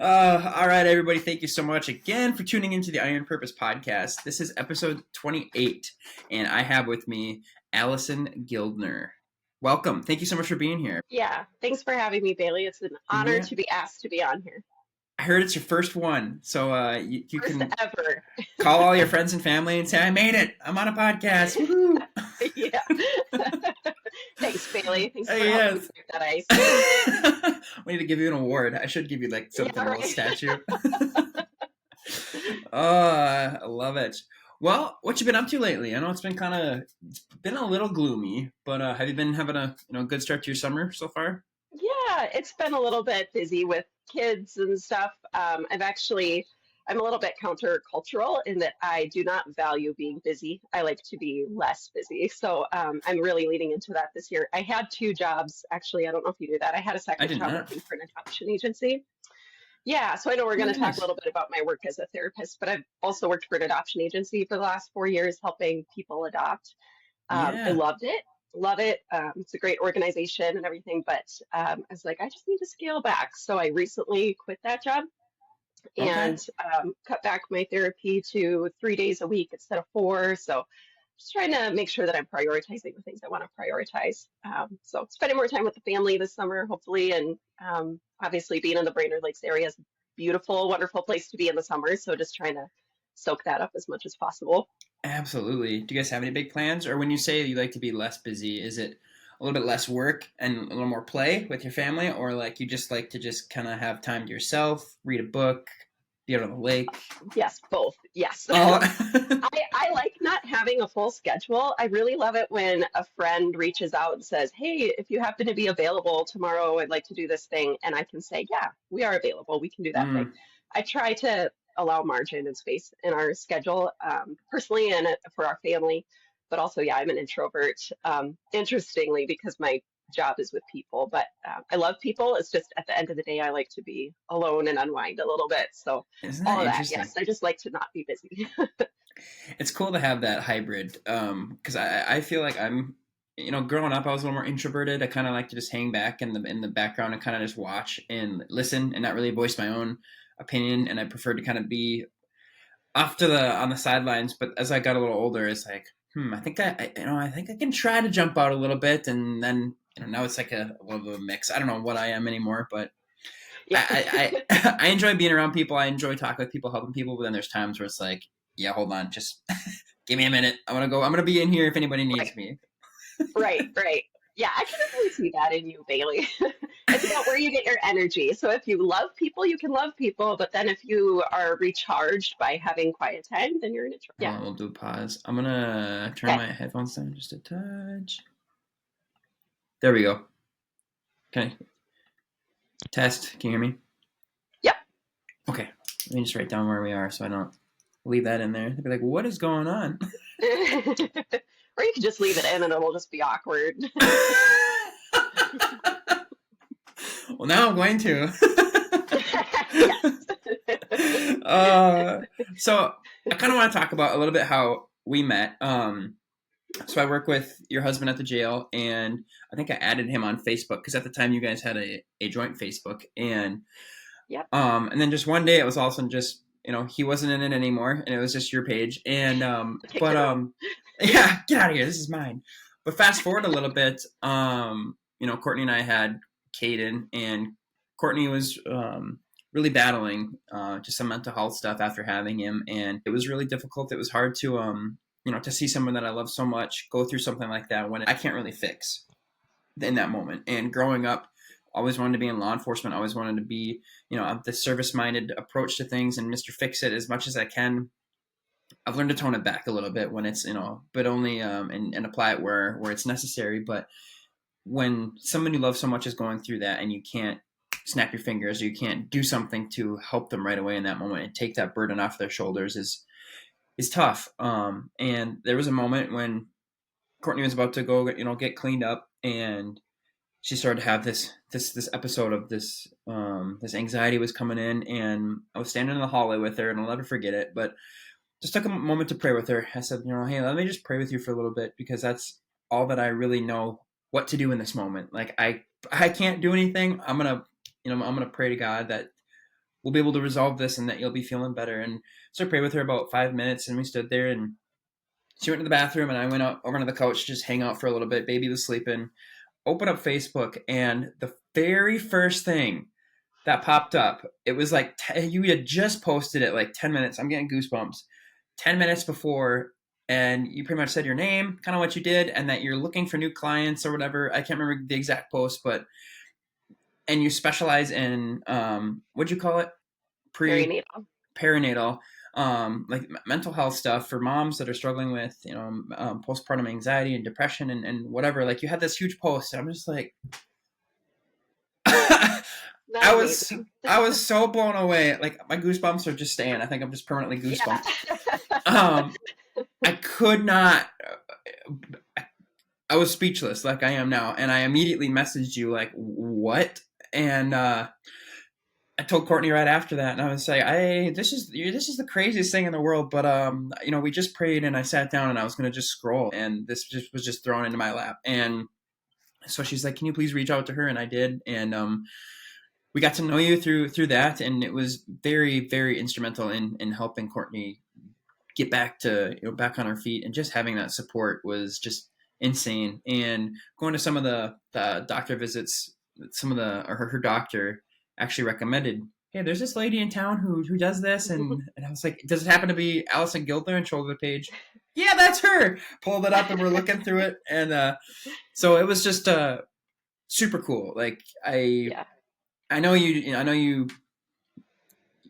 All right, everybody. Thank you so much again for tuning into the Iron Purpose podcast. This is episode 28, and I have with me Allison Gildner. Welcome. Thank you so much for being here. Yeah, thanks for having me, Bailey. It's an honor Yeah, to be asked to be on here. I heard it's your first one, so you First can ever. call all your friends and family and say, "I made it. I'm on a podcast." Woohoo! Yeah. Thanks, Bailey. Thanks for helping me Yes. break that ice. We need to give you an award. I should give you like something, Yeah, a little right. statue. I love it. Well, what you been up to lately? I know it's been a little gloomy, but have you been having a good start to your summer so far? Yeah, it's been a little bit busy with kids and stuff. I'm a little bit countercultural in that I do not value being busy. I like to be less busy. So I'm really leaning into that this year. I had two jobs, actually. I don't know if you knew that. I had a I second did job not. working for an adoption agency. Yeah, so I know we're going to talk a Nice. little bit about my work as a therapist, but I've also worked for an adoption agency for the last 4 years, helping people adopt. I Yeah. loved it, love it. It's a great organization and everything, but I was like, I just need to scale back. So I recently quit that job Okay. and cut back my therapy to 3 days a week instead of four. So just trying to make sure that I'm prioritizing the things I want to prioritize. So spending more time with the family this summer, hopefully, and obviously being in the Brainerd Lakes area is a beautiful, wonderful place to be in the summer. So just trying to soak that up as much as possible. Absolutely. Do you guys have any big plans? Or when you say you like to be less busy, is it a little bit less work and a little more play with your family? Or like you just like to just kind of have time to yourself, read a book, be out on the lake? Yes, both. Yes. Oh, I like not having a full schedule. I really love it when a friend reaches out and says, "Hey, if you happen to be available tomorrow, I'd like to do this thing." And I can say, "Yeah, we are available. We can do that thing." mm, I try to allow margin and space in our schedule, personally and for our family. But also, yeah, I'm an introvert, interestingly, because my job is with people. But I love people. It's just at the end of the day, I like to be alone and unwind a little bit. So isn't that all of that, interesting? yes. I just like to not be busy. It's cool to have that hybrid. Because I feel like growing up, I was a little more introverted. I kind of like to just hang back in the background and kind of just watch and listen and not really voice my own opinion. And I prefer to kind of be off to the on the sidelines. But as I got a little older, it's like, I think I can try to jump out a little bit, and then now it's like a little bit of a mix. I don't know what I am anymore, but Yeah. I enjoy being around people. I enjoy talking with people, helping people. But then there's times where it's like, yeah, hold on, just give me a minute. I'm gonna go. I'm gonna be in here if anybody Right. needs me. Right, right. Yeah, I can definitely see that in you, Bailey. It's about where you get your energy. So if you love people, you can love people, but then if you are recharged by having quiet time, then you're in a Hold yeah. on, we'll do a pause. I'm gonna turn Okay. my headphones down just a touch. There we go. Okay, test. Can you hear me? Yep. Okay. Let me just write down where we are so I don't leave that in there. They'll be like, "What is going on?" Or you can just leave it in and it'll just be awkward. Well, now I'm going to. Yes. uh, so I kind of want to talk about a little bit how we met. So I work with your husband at the jail, and I think I added him on Facebook because at the time you guys had a joint Facebook, Yep. and then just one day it was all of a sudden just he wasn't in it anymore, and it was just your page, and Kicked him out. yeah, get out of here, this is mine. But fast forward a little bit, Courtney and I had Caden, and Courtney was really battling just some mental health stuff after having him, and it was really difficult. It was hard to to see someone that I love so much go through something like that when I can't really fix in that moment. And growing up, always wanted to be in law enforcement. Always wanted to be, the service-minded approach to things and Mr. Fix It as much as I can. I've learned to tone it back a little bit when it's, but only and apply it where it's necessary. But when someone you love so much is going through that and you can't snap your fingers, or you can't do something to help them right away in that moment and take that burden off their shoulders is tough. And there was a moment when Courtney was about to go, get cleaned up, and she started to have this episode of this anxiety was coming in, and I was standing in the hallway with her, and I'll never forget it. But just took a moment to pray with her. I said, hey, let me just pray with you for a little bit, because that's all that I really know what to do in this moment. Like I can't do anything. I'm gonna pray to God that we'll be able to resolve this and that you'll be feeling better. And so I prayed with her about 5 minutes, and we stood there, and she went to the bathroom, and I went up over to the couch to just hang out for a little bit. Baby was sleeping. Open up Facebook, and the very first thing that popped up, it was like you had just posted it like 10 minutes. I'm getting goosebumps. 10 minutes before, and you pretty much said your name, kind of what you did, and that you're looking for new clients or whatever. I can't remember the exact post, but and you specialize in what'd you call it? Perinatal. Perinatal, like mental health stuff for moms that are struggling with postpartum anxiety and depression and whatever. Like you had this huge post, and I'm just like, That's I was amazing. I was so blown away. Like my goosebumps are just staying. I think I'm just permanently Yeah. goosebumps. Um, I could not. I was speechless, like I am now, and I immediately messaged you like, "What?" And I told Courtney right after that, and I was like, this is the craziest thing in the world." But we just prayed, and I sat down, and I was gonna just scroll, and this just was just thrown into my lap, and so she's like, "Can you please reach out to her?" And I did, and we got to know you through that, and it was very, very instrumental in helping Courtney get back to back on her feet, and just having that support was just insane. And going to some of the doctor visits, some of the or her doctor actually recommended, hey, there's this lady in town who does this, and I was like, does it happen to be Allison Gildner? And shoulder the page, yeah, that's her. Pulled it up, and we're looking through it, and so it was just super cool. Like Yeah. I know I know you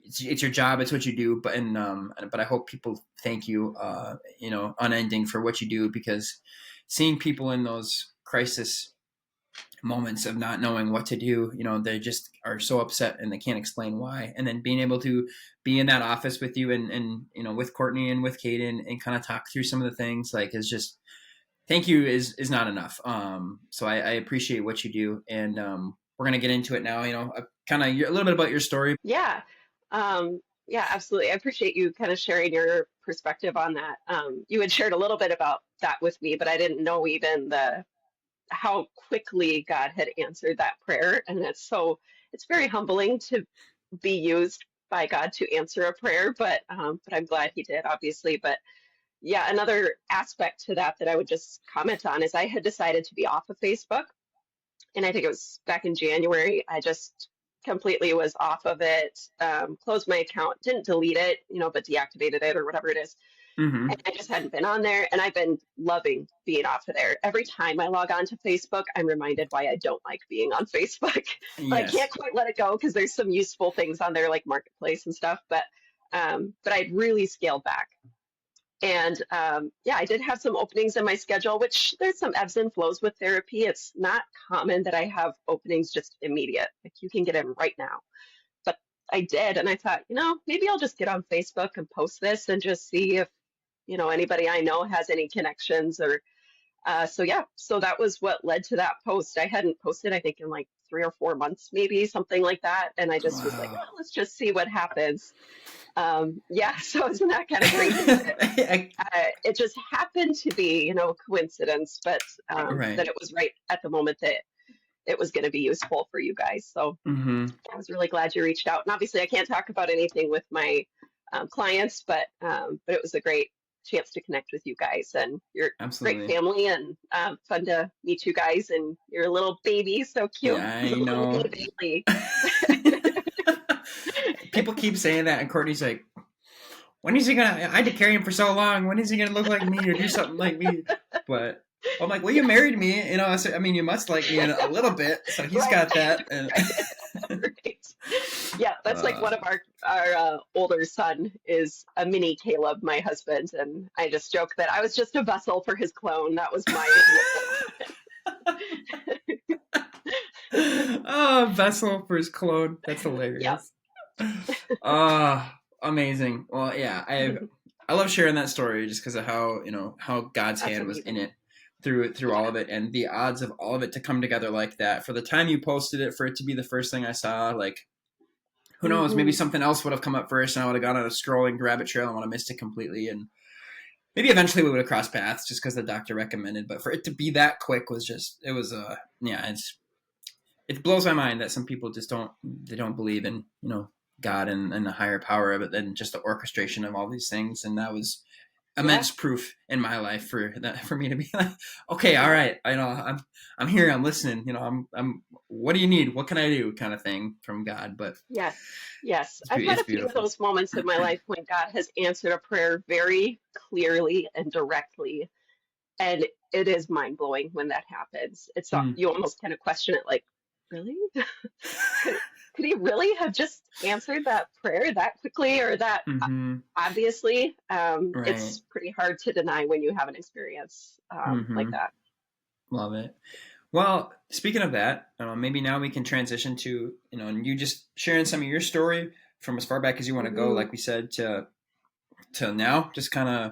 it's your job, it's what you do, but I hope people thank you unending for what you do, because seeing people in those crisis moments of not knowing what to do, they just are so upset and they can't explain why, and then being able to be in that office with you and with Courtney and with Kaden and kind of talk through some of the things, like, is just thank you is not enough. So I appreciate what you do, and we're gonna get into it now, kind of a little bit about your story. Yeah. Yeah, absolutely. I appreciate you kind of sharing your perspective on that. You had shared a little bit about that with me, but I didn't know even the how quickly God had answered that prayer. And it's very humbling to be used by God to answer a prayer, but I'm glad he did, obviously. But yeah, another aspect to that I would just comment on is I had decided to be off of Facebook, and I think it was back in January. I just completely was off of it, closed my account, didn't delete it, but deactivated it or whatever it is. And Mm-hmm. I just hadn't been on there, and I've been loving being off of there. Every time I log on to Facebook, I'm reminded why I don't like being on Facebook, but I can't Yes. quite let it go because there's some useful things on there like Marketplace and stuff. But I'd really scaled back. And yeah, I did have some openings in my schedule, which there's some ebbs and flows with therapy. It's not common that I have openings just immediate. Like you can get in right now. But I did, and I thought, maybe I'll just get on Facebook and post this and just see if, anybody I know has any connections or so yeah, so that was what led to that post. I hadn't posted, I think, in like 3 or 4 months, maybe something like that. And I just was like, Wow. well, let's just see what happens. Yeah, so isn't that kind of crazy that it just happened to be, coincidence, but Right. that it was right at the moment that it was going to be useful for you guys. So Mm-hmm. I was really glad you reached out. And obviously, I can't talk about anything with my clients, but it was a great chance to connect with you guys. And you're a great Absolutely. family, and fun to meet you guys. And your little baby, so cute, Yeah, I little know. Bailey. People keep saying that, and Courtney's like, when is he gonna? I had to carry him for so long. When is he gonna look like me or do something like me? But I'm like, well, you married me, I mean, you must like me in a little bit. So he's Right, got that, and right, right. Yeah, that's like uh, one of our older son is a mini Caleb, my husband, and I just joke that I was just a vessel for his clone. That was my role. oh, vessel for his clone. That's Yeah, hilarious. Amazing. Well, yeah, I love sharing that story just because of how how God's that's hand was in amazing. it through all Yeah. of it, and the odds of all of it to come together like that. For the time you posted it, for it to be the first thing I saw, like, who knows? Maybe Hmm. something else would have come up first, and I would have gone on a scrolling rabbit trail and would have missed it completely. And maybe eventually we would have crossed paths just because the doctor recommended. But for it to be that quick was just it was yeah, it blows my mind that some people just don't believe in God and the higher power of it than just the orchestration of all these things. And that was Yeah. immense proof in my life for that, for me to be like, okay, all Yeah. right, I know I'm here, I'm listening, I'm what do you need, what can I do, kind of thing from God. But Yes. Yes. I've had it's a few of beautiful. those moments in my life when God has answered a prayer very clearly and directly. And it is mind blowing when that happens. Mm. You almost kind of question it like, really? Could could he really have just answered that prayer that quickly or that Mm-hmm. obviously? Right. It's pretty hard to deny when you have an experience like Mm-hmm. that. Love it. Well, speaking of that, maybe now we can transition to, and you just sharing some of your story from as far back as you want to go, Hmm. like we said, to now, just kind of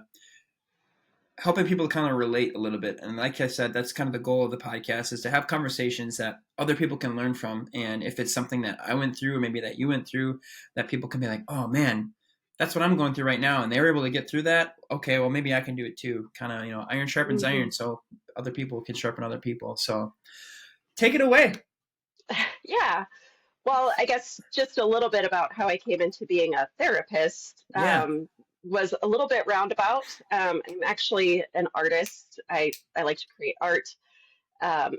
helping people kind of relate a little bit. And like I said, that's kind of the goal of the podcast, is to have conversations that other people can learn from. And if it's something that I went through, or maybe that you went through, that people can be like, oh man, that's what I'm going through right now. And they were able to get through that. Okay, well, maybe I can do it too. Kind of, iron sharpens Hmm. iron. So other people can sharpen other people. So take it away. Yeah. Well, I guess just a little bit about how I came into being a therapist Yeah. was a little bit roundabout. I'm actually an artist. I like to create art.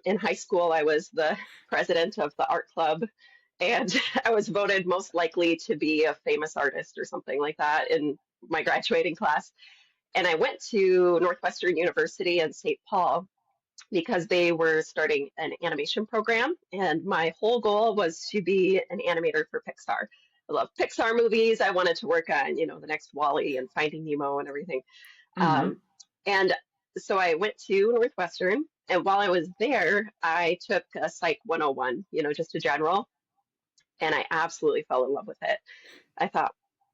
In high school, I was the president of the art club, and I was voted most likely to be a famous artist or something like that in my graduating class. And I went to Northwestern University in St. Paul because they were starting an animation program, and my whole goal was to be an animator for Pixar. I love Pixar movies. I wanted to work on, the next Wall-E and Finding Nemo and everything. Mm-hmm. Um, and so I went to Northwestern, and while I was there, I took a Psych 101, just a general, and I absolutely fell in love with it. I thought,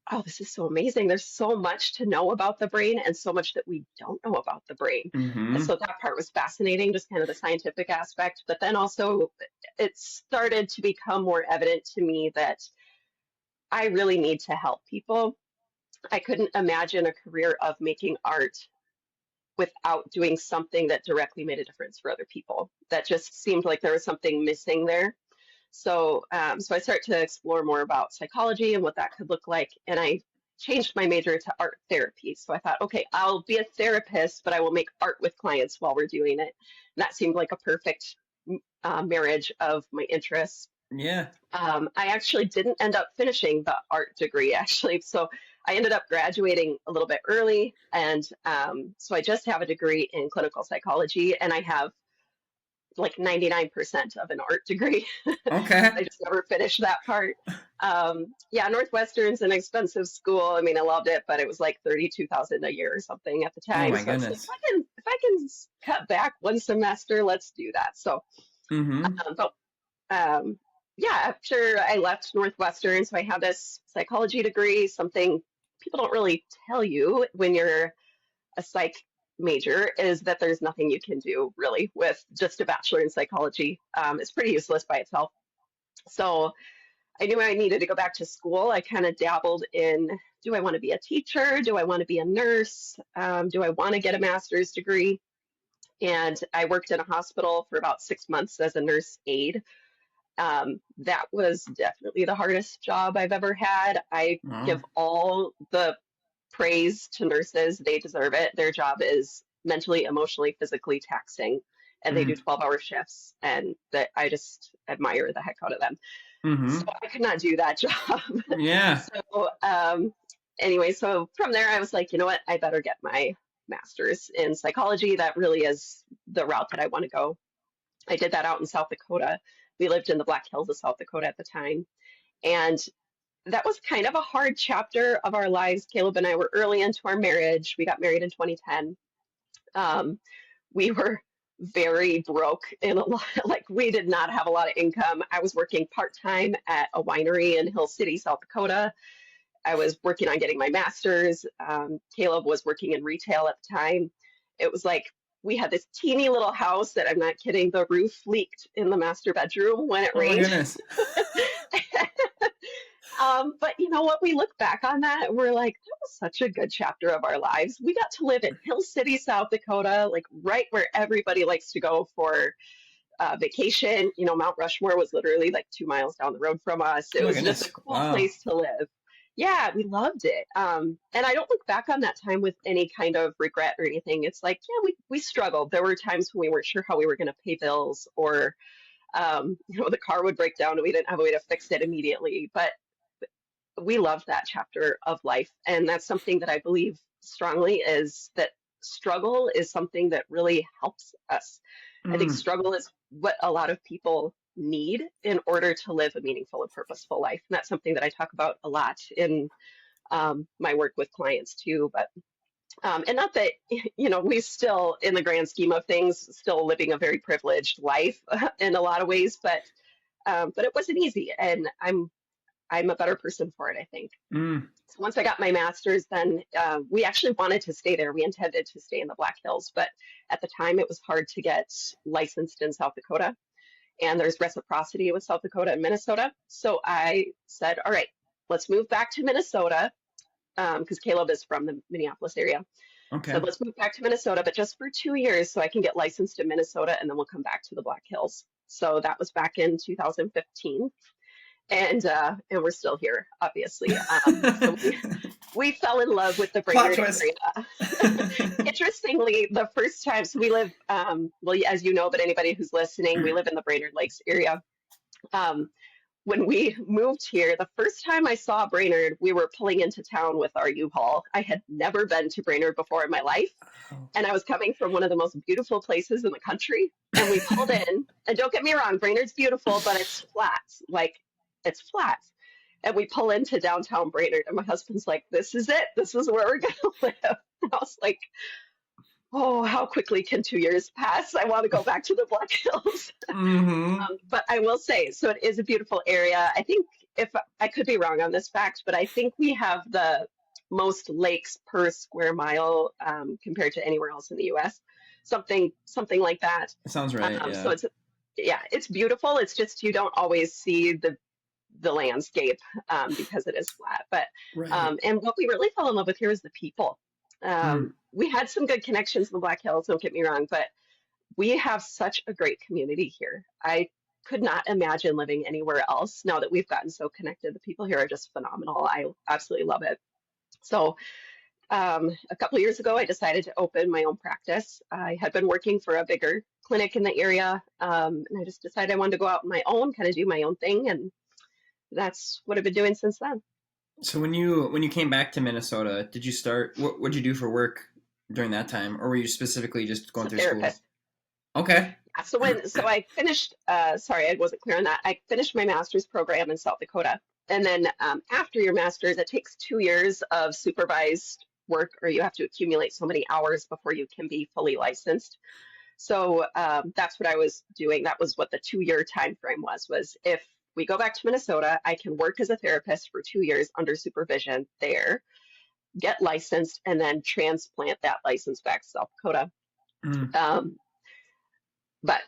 oh, this is so amazing. There's so much to know about the brain and so much that we don't know about the brain. Mm-hmm. So that part was fascinating, just kind of the scientific aspect. But then also, it started to become more evident to me that I really need to help people. I couldn't imagine a career of making art without doing something that directly made a difference for other people. That just seemed like there was something missing there. So I started to explore more about psychology and what that could look like, and I changed my major to art therapy. So I thought, okay, I'll be a therapist, but I will make art with clients while we're doing it. And that seemed like a perfect marriage of my interests. Yeah. I actually didn't end up finishing the art degree, actually. So I ended up graduating a little bit early, and so I just have a degree in clinical psychology, and I have like 99% of an art degree. Okay. I just never finished that part. Yeah, Northwestern's an expensive school. I mean, I loved it, but it was like 32,000 a year or something at the Oh time. my So I was like, goodness. if I can cut back one semester, let's do that. So, Mm-hmm. but yeah, after I left Northwestern, so I have this psychology degree, something people don't really tell you when you're a psych major is that there's nothing you can do really with just a bachelor in psychology. It's pretty useless by itself. So I knew I needed to go back to school. I kind of dabbled in, do I want to be a teacher? Do I want to be a nurse? Do I want to get a master's degree? And I worked in a hospital for about 6 months as a nurse aide. That was definitely the hardest job I've ever had. I Oh. give all the praise to nurses. They deserve it. Their job is mentally, emotionally, physically taxing, and they do Mm. 12-hour shifts, and that I just admire the heck out of them. So Mm-hmm. I could not do that job. Yeah. So anyway, so from there I was like, you know what, I better get my master's in psychology. That really is the route that I want to go. I did that out in South Dakota. We lived in the Black Hills of South Dakota at the time. And that was kind of a hard chapter of our lives. Caleb and I were early into our marriage. We got married in 2010. Um, we were very broke in a lot, like we did not have a lot of income. I was working part-time at a winery in Hill City, South Dakota. I was working on getting my master's. Caleb was working in retail at the time. It was like we had this teeny little house that, I'm not kidding, the roof leaked in the master bedroom when it Oh my rained. goodness. But you know what? We look back on that and we're like, that was such a good chapter of our lives. We got to live in Hill City, South Dakota, like right where everybody likes to go for vacation. You know, Mount Rushmore was literally like 2 miles down the road from us. It Oh my was just a goodness. cool Wow. place to live. Yeah, we loved it. And I don't look back on that time with any kind of regret or anything. It's like, yeah, we struggled. There were times when we weren't sure how we were going to pay bills, or you know, the car would break down and we didn't have a way to fix it immediately. But we loved that chapter of life. And that's something that I believe strongly, is that struggle is something that really helps us. I think Mm. struggle is what a lot of people need in order to live a meaningful and purposeful life. And that's something that I talk about a lot in my work with clients too. But and not that, you know, we still, in the grand scheme of things, still living a very privileged life in a lot of ways, but it wasn't easy, and I'm a better person for it, I think. Mm. So once I got my master's, then we actually wanted to stay there. We intended to stay in the Black Hills, but at the time it was hard to get licensed in South Dakota, and there's reciprocity with South Dakota and Minnesota. So I said, all right, let's move back to Minnesota, because Caleb is from the Minneapolis area. So Okay. let's move back to Minnesota, but just for 2 years so I can get licensed in Minnesota, and then we'll come back to the Black Hills. So that was back in 2015, and we're still here, obviously. So we fell in love with the Plot Brainerd twist. area. Interestingly, the first time, so we live, well, as you know, but anybody who's listening, we live in the Brainerd Lakes area. Um, when we moved here, the first time I saw Brainerd, we were pulling into town with our U-Haul. I had never been to Brainerd before in my life, Oh. and I was coming from one of the most beautiful places in the country. And we pulled in, and don't get me wrong, Brainerd's beautiful, but it's flat. Like, it's flat. And we pull into downtown Brainerd, and my husband's like, "This is it. This is where we're gonna live." And I was like, "Oh, how quickly can 2 years pass? I want to go back to the Black Hills." Mm-hmm. But I will say, so it is a beautiful area. I think, if I could be wrong on this fact, but I think we have the most lakes per square mile, compared to anywhere else in the U.S. Something like that. It sounds right. So Yeah. it's, yeah, it's beautiful. It's just you don't always see the landscape, because it is flat. But Right. and what we really fell in love with here is the people. Mm. We had some good connections in the Black Hills, don't get me wrong, but we have such a great community here. I could not imagine living anywhere else now that we've gotten so connected. The people here are just phenomenal. I absolutely love it. So, a couple of years ago, I decided to open my own practice. I had been working for a bigger clinic in the area, and I just decided I wanted to go out on my own, kind of do my own thing, and that's what I've been doing since then. So when you came back to Minnesota, did you start? What'd you do for work during that time, or were you specifically just As going a through school? therapist. Okay. Yeah, so I finished, sorry, I wasn't clear on that. I finished my master's program in South Dakota. And then after your master's, it takes 2 years of supervised work, or you have to accumulate so many hours before you can be fully licensed. So that's what I was doing. That was what the 2 year time frame was if we go back to Minnesota, I can work as a therapist for 2 years under supervision there, get licensed, and then transplant that license back to South Dakota. Mm. Um, but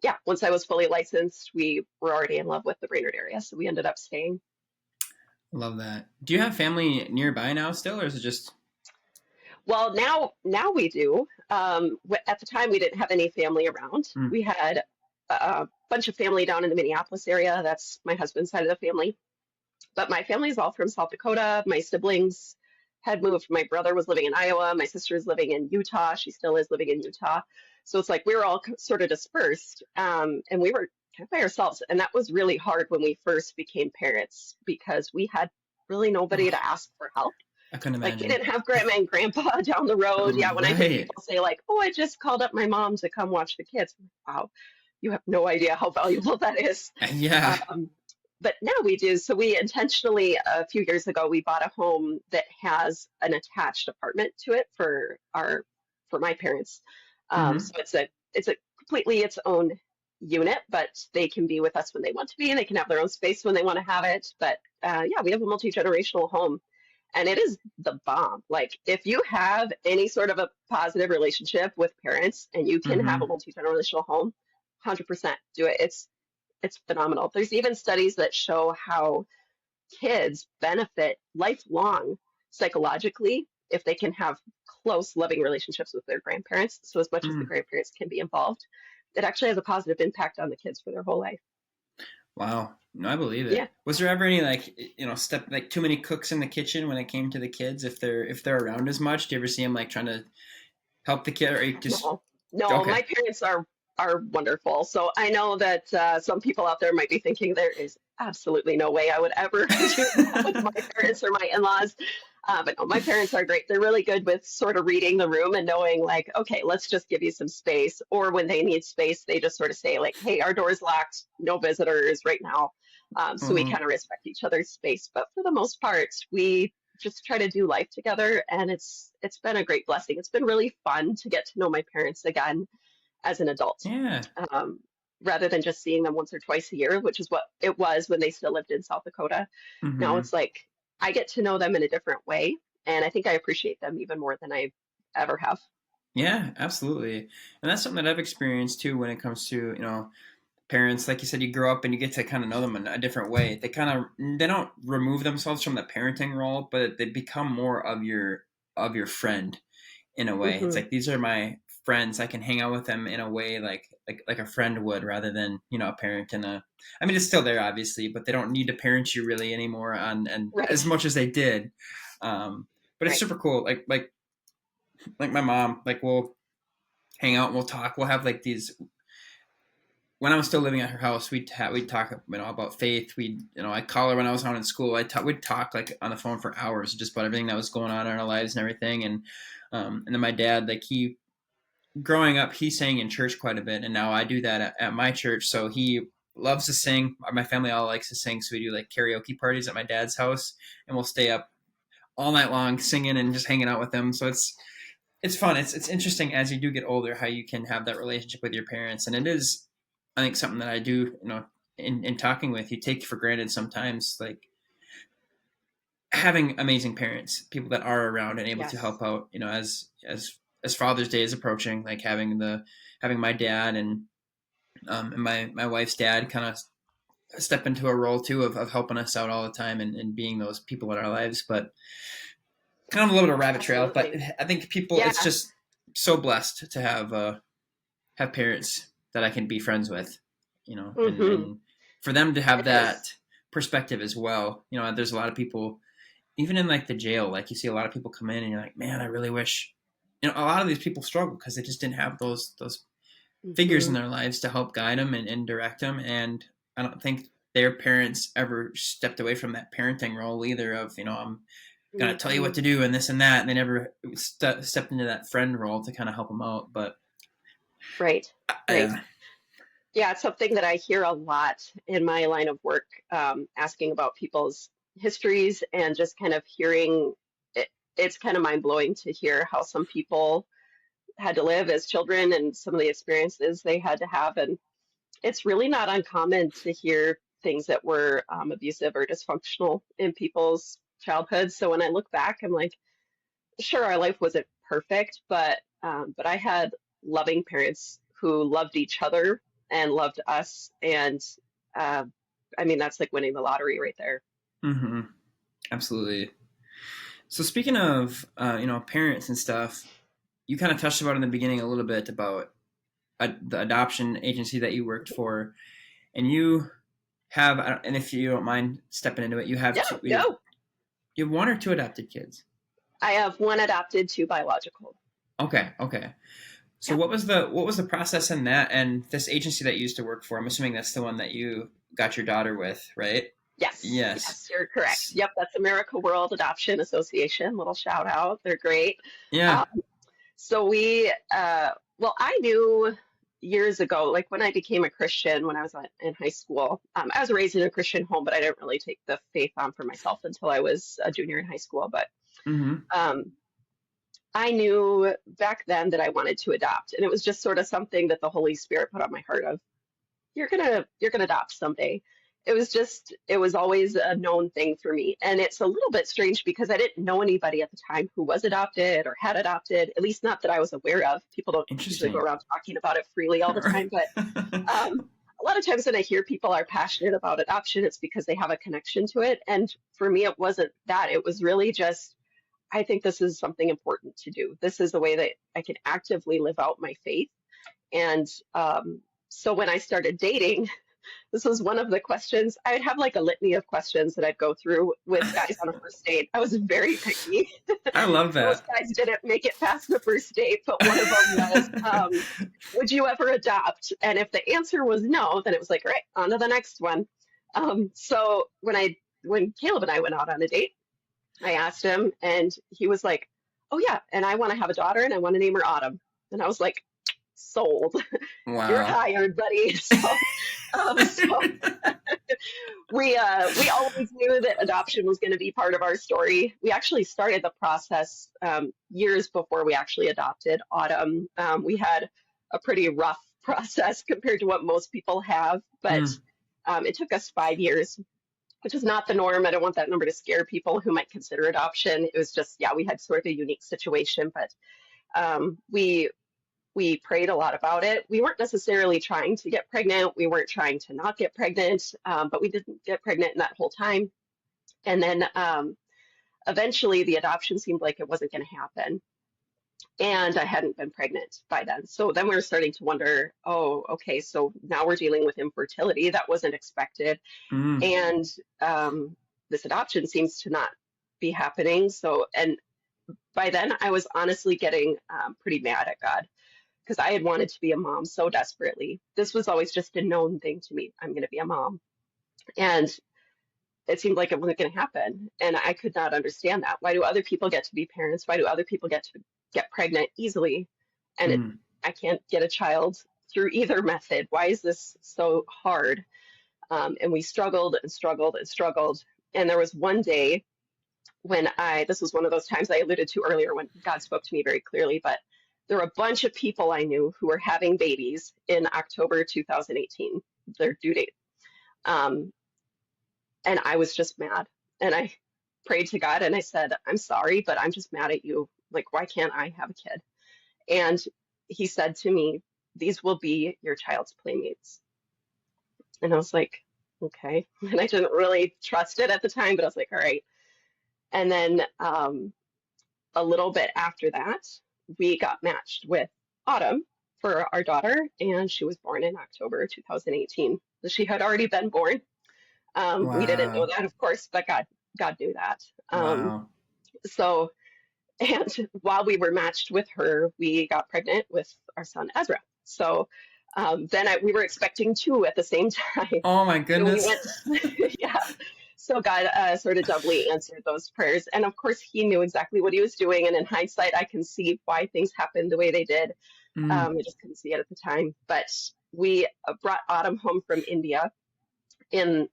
yeah, once I was fully licensed, we were already in love with the Brainerd area, so we ended up staying. Love that. Do you have family nearby now still, or is it just? Well, now we do. At the time, we didn't have any family around. Mm. We had a bunch of family down in the Minneapolis area. That's my husband's side of the family. But my family is all from South Dakota. My siblings had moved. My brother was living in Iowa. My sister's living in Utah. She still is living in Utah. So it's like we were all sort of dispersed, and we were kind of by ourselves. And that was really hard when we first became parents, because we had really nobody Oh, to ask for help. I couldn't Like, we imagine. didn't have grandma and grandpa down the road. Yeah, when I hear Right. people say like, "Oh, I just called up my mom to come watch the kids," I'm like, wow, you have no idea how valuable that is. Yeah. Um, but now we do. So we intentionally, a few years ago, we bought a home that has an attached apartment to it for my parents. Mm-hmm. So it's a completely its own unit, but they can be with us when they want to be, and they can have their own space when they want to have it. But yeah, we have a multi-generational home, and it is the bomb. Like, if you have any sort of a positive relationship with parents and you can have a Mm-hmm. multi-generational home, 100% do it. It's phenomenal. There's even studies that show how kids benefit lifelong psychologically if they can have close, loving relationships with their grandparents. So as much as the Mm. grandparents can be involved, it actually has a positive impact on the kids for their whole life. Wow. No, I believe Yeah. it. Was there ever any like step like too many cooks in the kitchen when it came to the kids if they're around as much? Do you ever see them like trying to help the kid or you just No, no, okay? my parents are wonderful. So I know that some people out there might be thinking there is absolutely no way I would ever do that with my parents or my in-laws. But no, my parents are great. They're really good with sort of reading the room and knowing like, okay, let's just give you some space. Or when they need space, they just sort of say like, hey, our door's locked, no visitors right now. So we Hmm. kind of respect each other's space. But for the most part, we just try to do life together, and it's been a great blessing. It's been really fun to get to know my parents again as an adult, Yeah. um, rather than just seeing them once or twice a year, which is what it was when they still lived in South Dakota. Now Hmm. it's like I get to know them in a different way, and I think I appreciate them even more than I ever have. Yeah, absolutely. And that's something that I've experienced too when it comes to, parents. Like you said, you grow up and you get to kind of know them in a different way. They don't remove themselves from the parenting role, but they become more of your friend in a way. It's Hmm. like these are my friends. I can hang out with them in a way like a friend would rather than, a parent and a I mean it's still there obviously, but they don't need to parent you really anymore on and Right, as much as they did. But it's right. super cool. Like my mom, like we'll hang out and we'll talk. We'll have like these when I was still living at her house, we'd talk, about faith. I'd call her when I was out in school. We'd talk like on the phone for hours, just about everything that was going on in our lives and everything. And then my dad, like growing up, he sang in church quite a bit, and now I do that at my church. So he loves to sing. My family all likes to sing, so we do like karaoke parties at my dad's house, and we'll stay up all night long singing and just hanging out with them. So it's fun. It's interesting as you do get older how you can have that relationship with your parents, and it is, I think, something that I do, in talking with you take for granted sometimes, like having amazing parents, people that are around and able to Yes. help out, as Father's Day is approaching, like having my dad and my wife's dad kind of step into a role too of helping us out all the time and being those people in our lives, but kind of a little bit of rabbit trail. But Absolutely. I think people, Yeah. it's just so blessed to have parents that I can be friends with, and Hmm. for them to have It is. that perspective as well. There's a lot of people, even in like the jail, like you see a lot of people come in and you're like, man, I really wish, a lot of these people struggle because they just didn't have those figures in Hmm. their lives to help guide them and direct them. And I don't think their parents ever stepped away from that parenting role either of, I'm going to tell you what Hmm. to do and this and that. And they never stepped into that friend role to kind of help them out. But Right. Right. yeah. Yeah, it's something that I hear a lot in my line of work, asking about people's histories and just kind of hearing it. It's kind of mind blowing to hear how some people had to live as children and some of the experiences they had to have. And it's really not uncommon to hear things that were abusive or dysfunctional in people's childhoods. So when I look back, I'm like, sure, our life wasn't perfect, but I had loving parents who loved each other and loved us, and uh, I mean that's like winning the lottery right there. Hmm. Absolutely. So speaking of, parents and stuff, you kind of touched about in the beginning a little bit about the adoption agency that you worked for, and you have, and if you don't mind stepping into it, you have Yeah, two, no, you have one or two adopted kids. I have one adopted, two biological. Okay, okay. So Yeah. what was the process in that and this agency that you used to work for? I'm assuming that's the one that you got your daughter with, right? Yes, Yes. yes, you're correct. Yep, that's America World Adoption Association. Little shout out, they're great. Yeah. Um, So well, I knew years ago, like when I became a Christian when I was in high school. I was raised in a Christian home, but I didn't really take the faith on for myself until I was a junior in high school. But Mm-hmm. um, I knew back then that I wanted to adopt, and it was just sort of something that the Holy Spirit put on my heart of you're gonna adopt someday. It was always a known thing for me. And it's a little bit strange because I didn't know anybody at the time who was adopted or had adopted, at least not that I was aware of. People don't usually go Interesting. around talking about it freely all the time, but a lot of times when I hear people are passionate about adoption, it's because they have a connection to it. And for me, it wasn't that. It was really just, I think this is something important to do. This is a way that I can actively live out my faith, And so when I started dating, this was one of the questions. I'd have like a litany of questions that I'd go through with guys on a first date. I was very picky. I love Most that. guys didn't make it past the first date, but one of them was, would you ever adopt? And if the answer was no, then it was like, all right, on to the next one. So when Caleb and I went out on a date, I asked him, and he was like, "Oh yeah, and I want to have a daughter, and I want to name her Autumn." And I was like, "Sold. You're Wow. hired, buddy." So we always knew that adoption was going to be part of our story. We actually started the process years before we actually adopted Autumn. We had a pretty rough process compared to what most people have, but Mm, it took us 5 years, which is not the norm. I don't want that number to scare people who might consider adoption. It was just, yeah, we had sort of a unique situation, but we prayed a lot about it. We weren't necessarily trying to get pregnant. We weren't trying to not get pregnant, but we didn't get pregnant in that whole time. And then eventually the adoption seemed like it wasn't going to happen. And I hadn't been pregnant by then. So then we were starting to wonder, oh, okay, so now we're dealing with infertility. That wasn't expected. mm, And this adoption seems to not be happening. So, and by then I was honestly getting pretty mad at God because I had wanted to be a mom so desperately. This was always just a known thing to me. I'm going to be a mom. And it seemed like it wasn't going to happen. And I could not understand that. Why do other people get to be parents? Why do other people get to get pregnant easily? And mm. I can't get a child through either method. Why is this so hard? And we struggled and struggled and struggled. And there was one day when this was one of those times I alluded to earlier when God spoke to me very clearly, but there were a bunch of people I knew who were having babies in October 2018, their due date. Um, and I was just mad. And I prayed to God and I said, I'm sorry, but I'm just mad at you. Like, why can't I have a kid? And he said to me, these will be your child's playmates. And I was like, okay. And I didn't really trust it at the time, but I was like, all right. And then a little bit after that, we got matched with Autumn for our daughter, and she was born in October 2018. So she had already been born. We didn't know Wow. that, of course, but God knew that. Wow. So, and while we were matched with her, we got pregnant with our son Ezra. So then we were expecting two at the same time. Oh my So we goodness. went, yeah. So God sort of doubly answered those prayers. And of course, he knew exactly what he was doing. And in hindsight, I can see why things happened the way they did. I Mm, just couldn't see it at the time. But we brought Autumn home from India in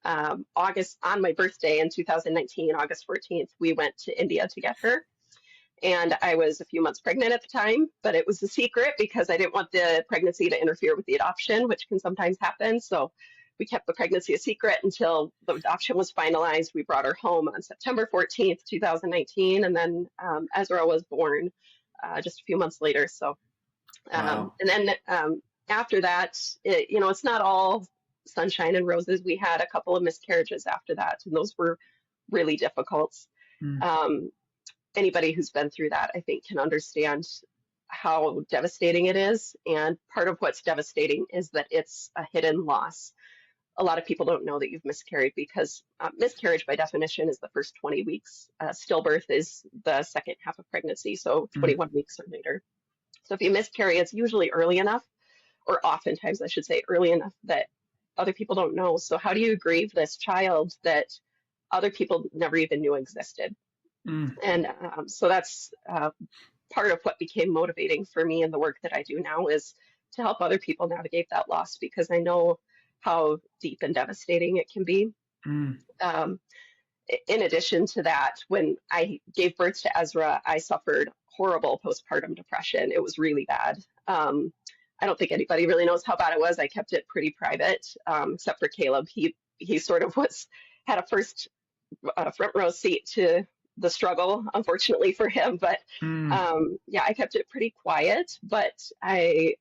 August on my birthday in 2019, August 14th. We went to India to get her. And I was a few months pregnant at the time, but it was a secret because I didn't want the pregnancy to interfere with the adoption, which can sometimes happen. So we kept the pregnancy a secret until the adoption was finalized. We brought her home on September 14th, 2019, and then Ezra was born just a few months later. So, wow. and then after that, it's not all sunshine and roses. We had a couple of miscarriages after that, and those were really difficult. Mm, Um, Anybody who's been through that, I think, can understand how devastating it is. And part of what's devastating is that it's a hidden loss. A lot of people don't know that you've miscarried because miscarriage, by definition, is the first 20 weeks. Stillbirth is the second half of pregnancy, so mm, 21 weeks or later. So if you miscarry, it's usually early enough, or oftentimes, I should say, early enough that other people don't know. So how do you grieve this child that other people never even knew existed? mm, And so that's part of what became motivating for me in the work that I do now is to help other people navigate that loss because I know how deep and devastating it can be. mm. Um, in addition to that, when I gave birth to Ezra, I suffered horrible postpartum depression. It was really bad. I don't think anybody really knows how bad it was. I kept it pretty private, except for Caleb. He sort of had a front row seat to the struggle, unfortunately for him. But Mm, yeah, I kept it pretty quiet. But I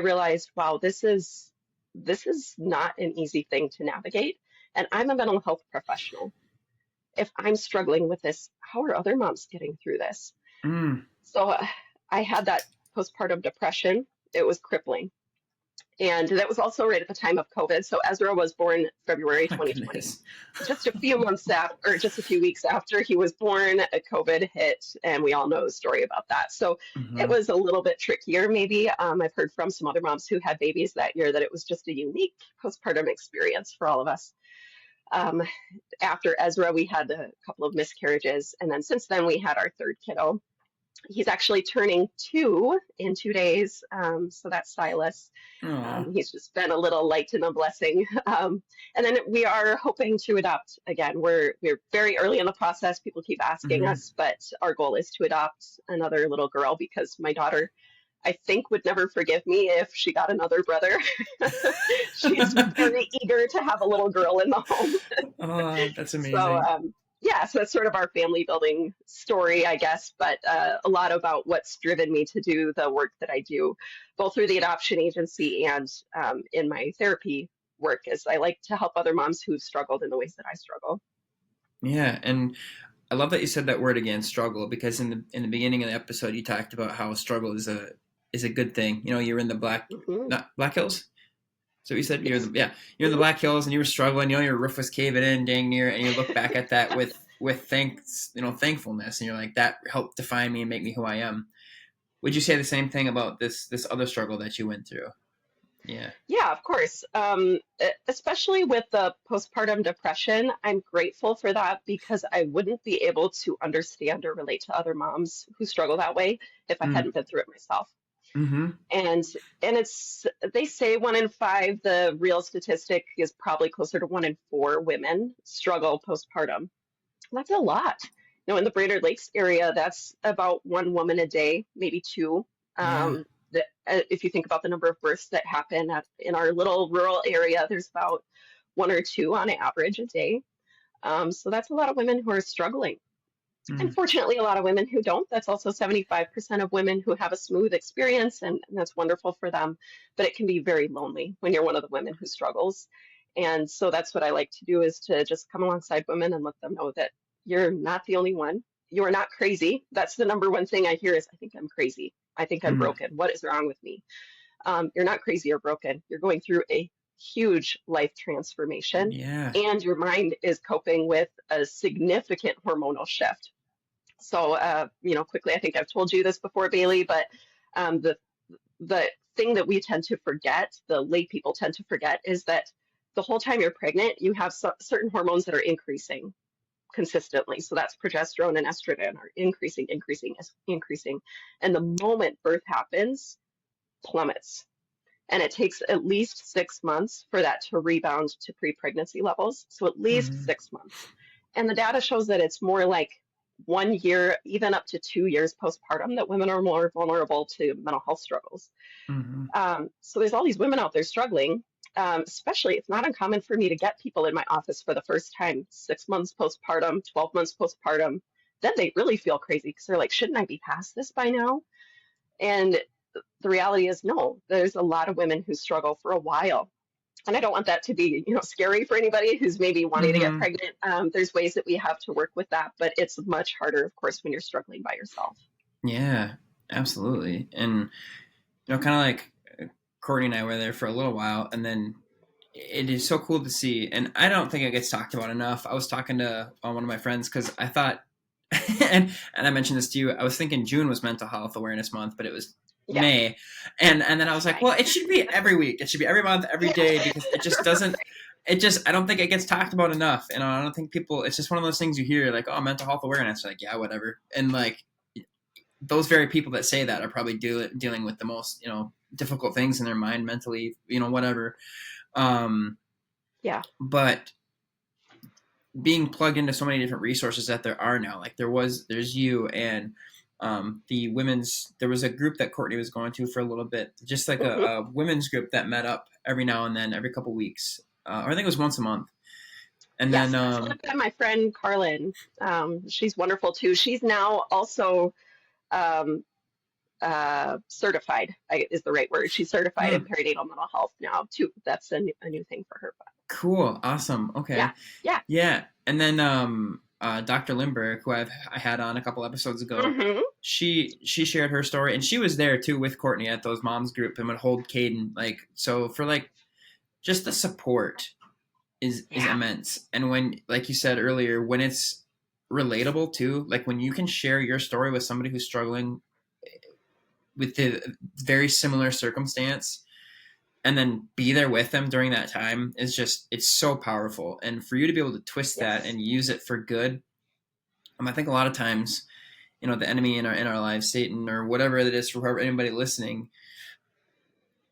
realized, wow, this is not an easy thing to navigate. And I'm a mental health professional. If I'm struggling with this, how are other moms getting through this? mm, So I had that postpartum depression. It was crippling. And that was also right at the time of COVID. So Ezra was born February My 2020. goodness. Just a few months after, or just a few weeks after he was born, COVID hit, and we all know the story about that. So it Hmm. was a little bit trickier, maybe. I've heard from some other moms who had babies that year that it was just a unique postpartum experience for all of us. Um, After Ezra, we had a couple of miscarriages, and then since then we had our third kiddo. He's actually turning 2 in 2 days, so that's Silas. Oh. He's just been a little light and a blessing. And then we are hoping to adopt again. We're very early in the process. People keep asking Hmm. us, but our goal is to adopt another little girl because my daughter, I think, would never forgive me if she got another brother. She's very eager to have a little girl in the home. Oh, that's So, amazing. yeah, so that's sort of our family building story, I guess, but a lot about what's driven me to do the work that I do, both through the adoption agency and in my therapy work, is I like to help other moms who've struggled in the ways that I struggle. Yeah, and I love that you said that word again, struggle, because in the beginning of the episode you talked about how struggle is a good thing. You know, you're in the Hmm. not Black Hills. So you said Yes. you're in the Hmm. Black Hills and you were struggling. You know, your roof was caving in, dang near, and you look back at that with thankfulness, and you're like, that helped define me and make me who I am. Would you say the same thing about this other struggle that you went through? Yeah. Yeah, of course. Especially with the postpartum depression, I'm grateful for that because I wouldn't be able to understand or relate to other moms who struggle that way if I Mm. hadn't been through it myself. Mm-hmm. And it's they say 1 in 5. The real statistic is probably closer to 1 in 4 women struggle postpartum. That's a lot. In the Brainerd Lakes area, that's about one woman a day, maybe two. Yeah. If you think about the number of births that happen in our little rural area, there's about one or two on average a day. So that's a lot of women who are struggling. Mm. Unfortunately, a lot of women who don't. That's also 75% of women who have a smooth experience, and that's wonderful for them. But it can be very lonely when you're one of the women who struggles. And so that's what I like to do is to just come alongside women and let them know that you're not the only one. You are not crazy. That's the number one thing I hear is, I think I'm crazy. I think I'm Mm. broken. What is wrong with me? You're not crazy or broken. You're going through a huge life transformation, Yeah. and your mind is coping with a significant hormonal shift. So, quickly, I think I've told you this before, Bailey, but the thing that we tend to forget, the lay people tend to forget, is that the whole time you're pregnant, you have certain hormones that are increasing consistently. So that's progesterone and estrogen are increasing, increasing, increasing. And the moment birth happens, plummets. And it takes at least 6 months for that to rebound to pre-pregnancy levels. So at least Mm-hmm. 6 months. And the data shows that it's more like 1 year, even up to 2 years postpartum, that women are more vulnerable to mental health struggles. Mm-hmm. So there's all these women out there struggling. Especially, it's not uncommon for me to get people in my office for the first time 6 months postpartum, 12 months postpartum. Then they really feel crazy because they're like, shouldn't I be past this by now? And the reality is, no, there's a lot of women who struggle for a while. And I don't want that to be, scary for anybody who's maybe wanting to get Mm-hmm. pregnant. There's ways that we have to work with that, but it's much harder, of course, when you're struggling by yourself. Yeah. Absolutely. And kind of like Courtney and I were there for a little while, and then it is so cool to see. And I don't think it gets talked about enough. I was talking to one of my friends because I thought, and I mentioned this to you. I was thinking June was Mental Health Awareness Month, but it was Yeah, May, and then I was like, right. well, it should be every week. It should be every month, every Yeah, day, because it just doesn't. right. It just I don't think it gets talked about enough. I don't think people. It's just one of those things you hear like, oh, mental health awareness. Like, yeah, whatever. And like those very people that say that are probably dealing with the most difficult things in their mind mentally. Whatever. Um, Yeah. but being plugged into so many different resources that there are now, like there's you and there was a group that Courtney was going to for a little bit, just like Hmm. a women's group that met up every now and then, every couple weeks, or I think it was once a month. And then Yes, that's led by my friend Carlin. She's wonderful too. She's now also um, certified, is the right word. She's certified in hmm, perinatal mental health now too. That's a new thing for her. But cool, awesome, yeah, okay, yeah. yeah. And then Dr. Lindbergh, who I had on a couple episodes ago, Hmm. she shared her story, and she was there too with Courtney at those moms group and would hold Caden, like, so for like just the support is Yeah. immense. And when, like you said earlier, when it's relatable too, like when you can share your story with somebody who's struggling with the very similar circumstance and then be there with them during that time is just, it's so powerful. And for you to be able to twist that Yes. and use it for good, I think a lot of times, the enemy in our lives, Satan or whatever it is, for whoever, anybody listening,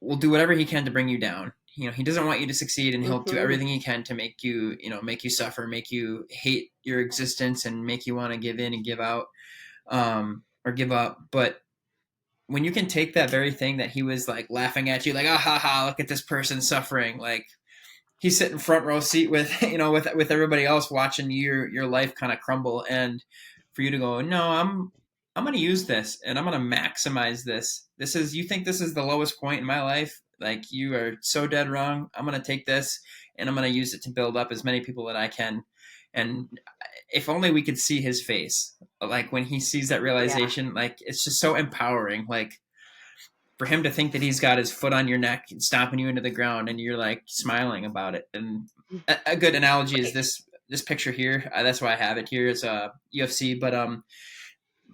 will do whatever he can to bring you down. He doesn't want you to succeed, and he'll do Hmm. everything he can to make you, make you suffer, make you hate your existence, and make you want to give in and give out, or give up. But when you can take that very thing that he was like laughing at you, like, ah, ha, ha, look at this person suffering, like he's sitting front row seat with, with everybody else watching your life kind of crumble, and for you to go, no, I'm going to use this and I'm going to maximize this. You think this is the lowest point in my life? Like, you are so dead wrong. I'm going to take this and I'm going to use it to build up as many people that I can. And if only we could see his face, like when he sees that Yeah. realization, like it's just so empowering. Like, for him to think that he's got his foot on your neck and stomping you into the ground, and you're like smiling about it. And a good analogy is Right. this picture here. That's why I have it here. It's a UFC, but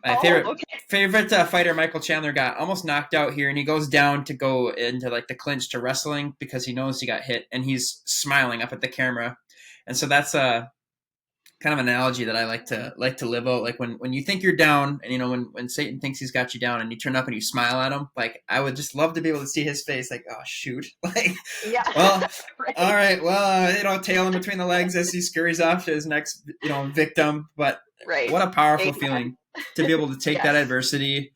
my Oh, favorite okay. fighter, Michael Chandler, got almost knocked out here, and he goes down to go into like the clinch to wrestling because he knows he got hit, and he's smiling up at the camera. And so that's a kind of analogy that I like to live out. Like when you think you're down, and when Satan thinks he's got you down, and you turn up and you smile at him, like I would just love to be able to see his face, like, oh shoot, like, Yeah. well, all Right. right, well, tail in between the legs as he scurries off to his next victim. But Right. what a powerful Amen. feeling to be able to take that Yes. adversity,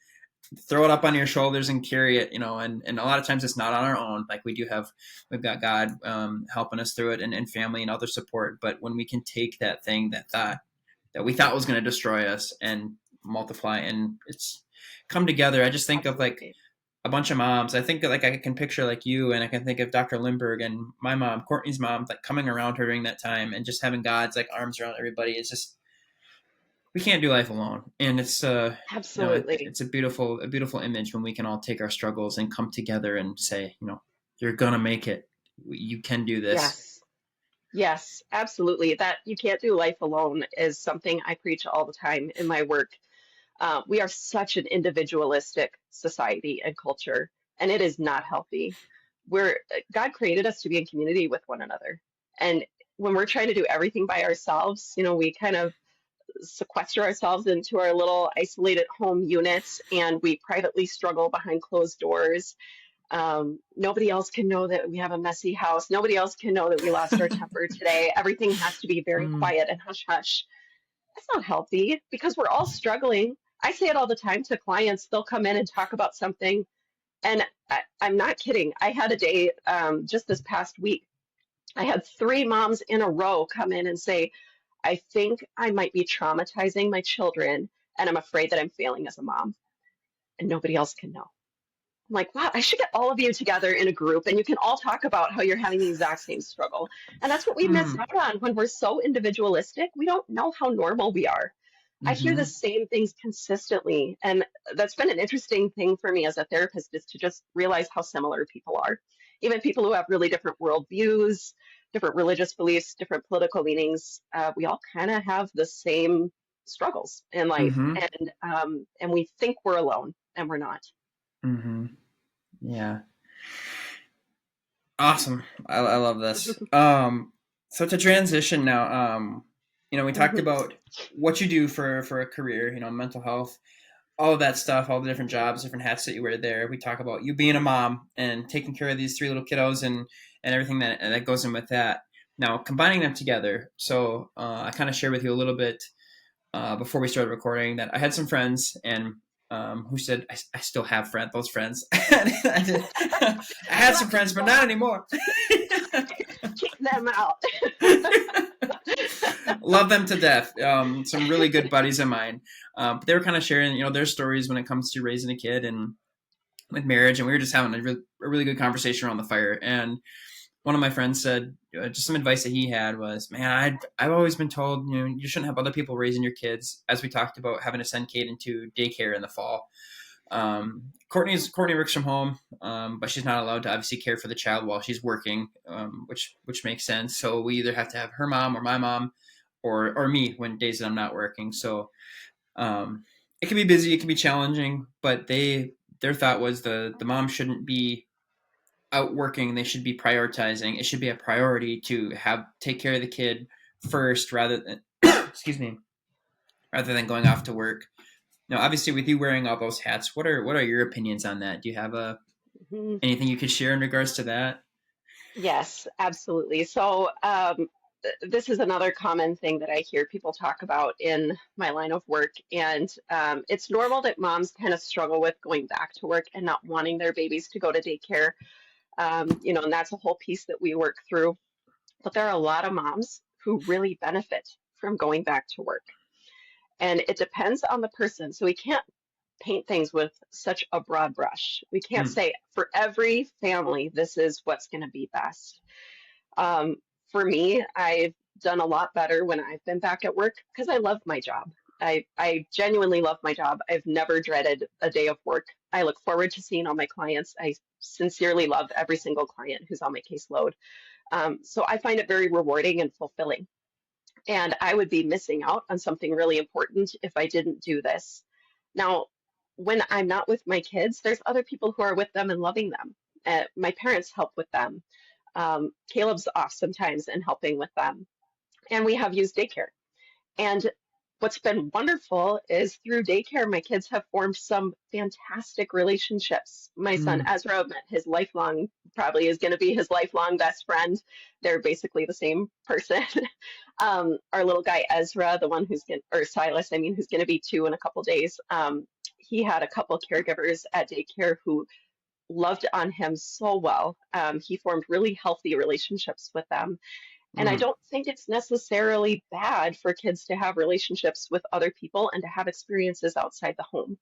throw it up on your shoulders and carry it, and a lot of times it's not on our own. Like we've got God helping us through it, and family and other support. But when we can take that thing that we thought was going to destroy us and multiply, and it's come together. I just think of like Absolutely. a bunch of moms. I think like I can picture like you, and I can think of Dr. Lindbergh and my mom, Courtney's mom, like coming around her during that time and just having God's like arms around everybody. It's just, we can't do life alone, and it's Absolutely. it's a beautiful image when we can all take our struggles and come together and say, you're gonna make it, you can do this. Yes. Yes, absolutely. That you can't do life alone is something I preach all the time in my work. We are such an individualistic society and culture, and it is not healthy. God created us to be in community with one another. And when we're trying to do everything by ourselves, we kind of sequester ourselves into our little isolated home units and we privately struggle behind closed doors. Nobody else can know that we have a messy house. Nobody else can know that we lost our temper today. Everything has to be very Mm, quiet and hush hush. That's not healthy because we're all struggling. I say it all the time to clients. They'll come in and talk about something, and I'm not kidding. I had a day just this past week. I had three moms in a row come in and say, I think I might be traumatizing my children, and I'm afraid that I'm failing as a mom, and nobody else can know. I'm like, wow, I should get all of you together in a group and you can all talk about how you're having the exact same struggle. And that's what we miss mm, out on when we're so individualistic. We don't know how normal we are. I hear the mm-hmm, same things consistently. And that's been an interesting thing for me as a therapist is to just realize how similar people are. Even people who have really different worldviews, different religious beliefs, different political leanings, we all kind of have the same struggles in life. mm-hmm, And we think we're alone and we're not. mm-hmm. Yeah, awesome. I love this. So to transition now, we talked Mhm. about what you do for a career, mental health, all of that stuff, all the different jobs, different hats that you wear there. We talk about you being a mom and taking care of these three little kiddos, and everything that goes in with that. Now combining them together. So I kind of shared with you a little bit before we started recording that I had some friends, and who said I still have those friends. I You had some have to friends, but go not out, anymore. kick them out. Love them to death. Some really good buddies of mine. But they were kind of sharing, their stories when it comes to raising a kid and with marriage, and we were just having a really good conversation around the fire. And one of my friends said just some advice that he had was, man, I've always been told, you shouldn't have other people raising your kids. As we talked about having to send Kate into daycare in the fall. Courtney works from home, but she's not allowed to obviously care for the child while she's working, which makes sense. So we either have to have her mom or my mom, or me when days that I'm not working. So it can be busy, it can be challenging, but their thought was the mom shouldn't be out working. They should be prioritizing. It should be a priority to have take care of the kid first rather than excuse me, rather than going off to work. Now, obviously, with you wearing all those hats, what are your opinions on that? Do you have Mhm. anything you could share in regards to that? Yes, absolutely. So, this is another common thing that I hear people talk about in my line of work. And it's normal that moms kind of struggle with going back to work and not wanting their babies to go to daycare. And that's a whole piece that we work through. But there are a lot of moms who really benefit from going back to work. And it depends on the person. So we can't paint things with such a broad brush. We can't Mm, say for every family, this is what's going to be best. Um, for me, I've done a lot better when I've been back at work because I love my job. I genuinely love my job. I've never dreaded a day of work. I look forward to seeing all my clients. I sincerely love every single client who's on my caseload. So I find it very rewarding and fulfilling. And I would be missing out on something really important if I didn't do this. Now, when I'm not with my kids, there's other people who are with them and loving them. My parents help with them. Caleb's off sometimes and helping with them. And we have used daycare. And what's been wonderful is through daycare, my kids have formed some fantastic relationships. My son mm, Ezra met his lifelong, probably is going to be his lifelong best friend. They're basically the same person. Our little guy Ezra, the one who's going, or Silas, I mean, who's going to be 2 in a couple days. He had a couple caregivers at daycare who loved on him so well. He formed really healthy relationships with them. And I mm, don't think it's necessarily bad for kids to have relationships with other people and to have experiences outside the home.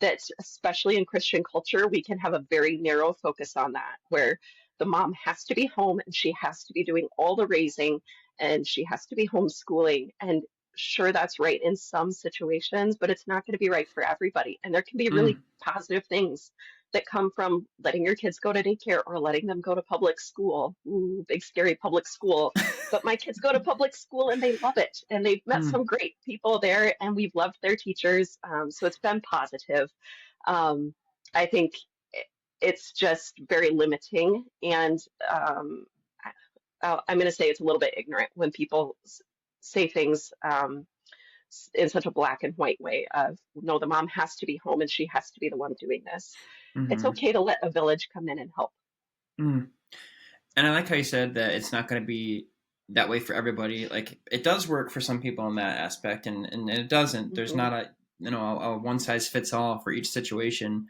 That, especially in Christian culture, we can have a very narrow focus on that, where the mom has to be home and she has to be doing all the raising and she has to be homeschooling. And sure, that's right in some situations, but it's not going to be right for everybody. And there can be really mm. positive things that come from letting your kids go to daycare or letting them go to public school. Ooh, big scary public school. But my kids go to public school and they love it. And they've met Mm, some great people there and we've loved their teachers. So it's been positive. Um, I think it's just very limiting. And I'm going to say it's a little bit ignorant when people say things in such a black and white way of, no, the mom has to be home and she has to be the one doing this. It's mm, okay to let a village come in and help. mm. And I like how you said that it's not going to be that way for everybody. Like it does work for some people in that aspect, and it doesn't. There's Hmm. not a one size fits all for each situation.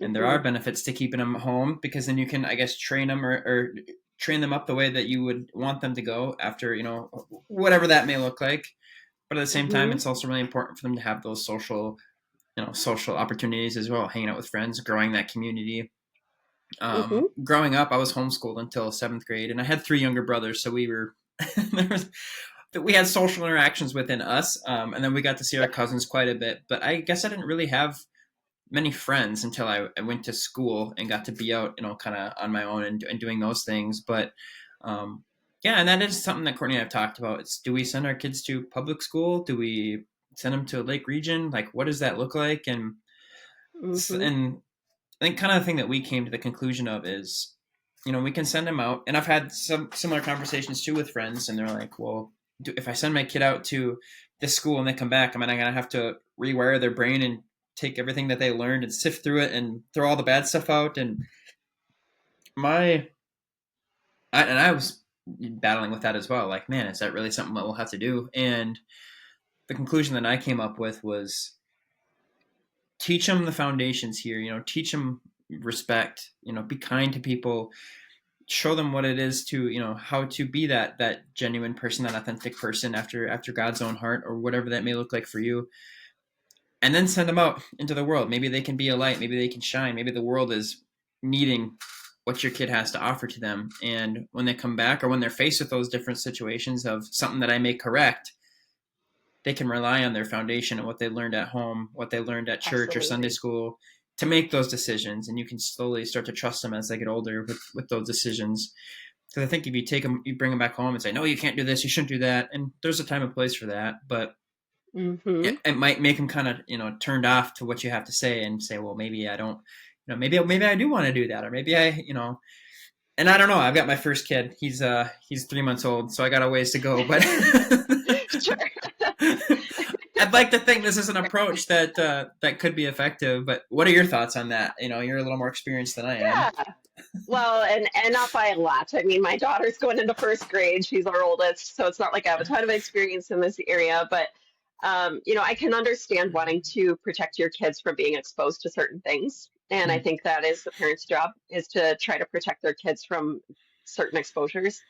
And there Hmm. are benefits to keeping them home because then you can, I guess, train them or train them up the way that you would want them to go after, whatever that may look like. But at the same time, Hmm. it's also really important for them to have those social opportunities as well, hanging out with friends, growing that community. Hmm. Growing up, I was homeschooled until seventh grade, and I had three younger brothers, so we were there was we had social interactions within us, and then we got to see our Yep. cousins quite a bit. But I guess I didn't really have many friends until I went to school and got to be out, kind of on my own and doing those things. But um, yeah, and that is something that Courtney and I've talked about. It's do we send our kids to public school? Do we send them to a lake region? Like, what does that look like? Hmm. And I think kind of the thing that we came to the conclusion of is, we can send them out. And I've had some similar conversations too with friends, and they're like, well, if I send my kid out to this school and they come back, am I going to have to rewire their brain and take everything that they learned and sift through it and throw all the bad stuff out? And my, I was battling with that as well. Like, man, is that really something that we'll have to do? And the conclusion that I came up with was teach them the foundations here, teach them respect, be kind to people, show them what it is to how to be that genuine person, that authentic person after God's own heart, or whatever that may look like for you, and then send them out into the world. Maybe they can be a light, maybe they can shine, maybe the world is needing what your kid has to offer to them. And when they come back, or when they're faced with those different situations of something that I may correct, they can rely on their foundation and what they learned at home, what they learned at church or Sunday Absolutely. school to make those decisions. And you can slowly start to trust them as they get older with those decisions. Because I think if you take them, you bring them back home and say, no, you can't do this, you shouldn't do that. And there's a time and place for that. But Hmm. it might make them kind of, turned off to what you have to say and say, well, maybe I don't, maybe I do want to do that. Or maybe and I don't know. I've got my first kid. He's 3 months old, so I got a ways to go. But Sure. I'd like to think this is an approach that could be effective. But what are your thoughts on that? You're a little more experienced than I am. Yeah. Well, and not by a lot. I mean, my daughter's going into first grade. She's our oldest, so it's not like I have a ton of experience in this area. But I can understand wanting to protect your kids from being exposed to certain things, and I Mm, think that is the parent's job is to try to protect their kids from certain exposures.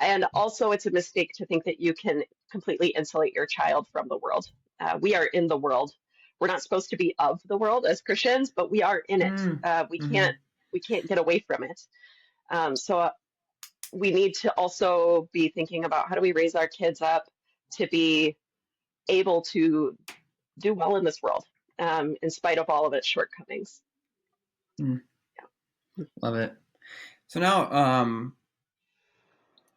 And also, it's a mistake to think that you can completely insulate your child from the world. We are in the world. We're not supposed to be of the world as Christians, but we are in it. mm, We can't mm, we can't get away from it. So we need to also be thinking about how do we raise our kids up to be able to do well in this world, in spite of all of its shortcomings. mm. Yeah. Love it. So now,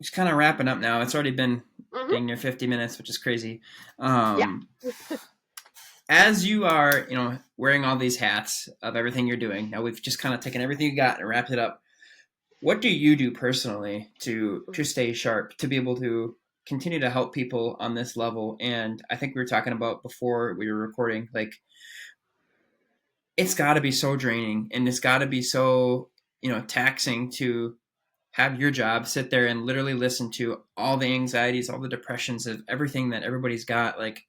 just kind of wrapping up now. It's already been Hmm. dang near 50 minutes, which is crazy. Yeah. As you are, wearing all these hats of everything you're doing, now we've just kind of taken everything you got and wrapped it up. What do you do personally to stay sharp, to be able to continue to help people on this level? And I think we were talking about before we were recording, like it's got to be so draining and it's got to be so, taxing to have your job sit there and literally listen to all the anxieties, all the depressions of everything that everybody's got, like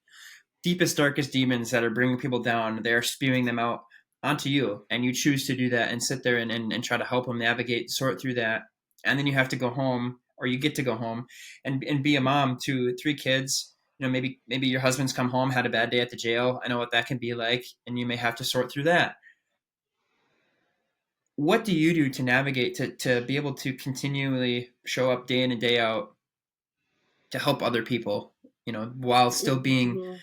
deepest, darkest demons that are bringing people down. They're spewing them out onto you, and you choose to do that and sit there and try to help them navigate, sort through that. And then you have to go home, or you get to go home and be a mom to three kids. Maybe your husband's come home, had a bad day at the jail. I know what that can be like, and you may have to sort through that. What do you do to navigate to be able to continually show up day in and day out to help other people, while still being,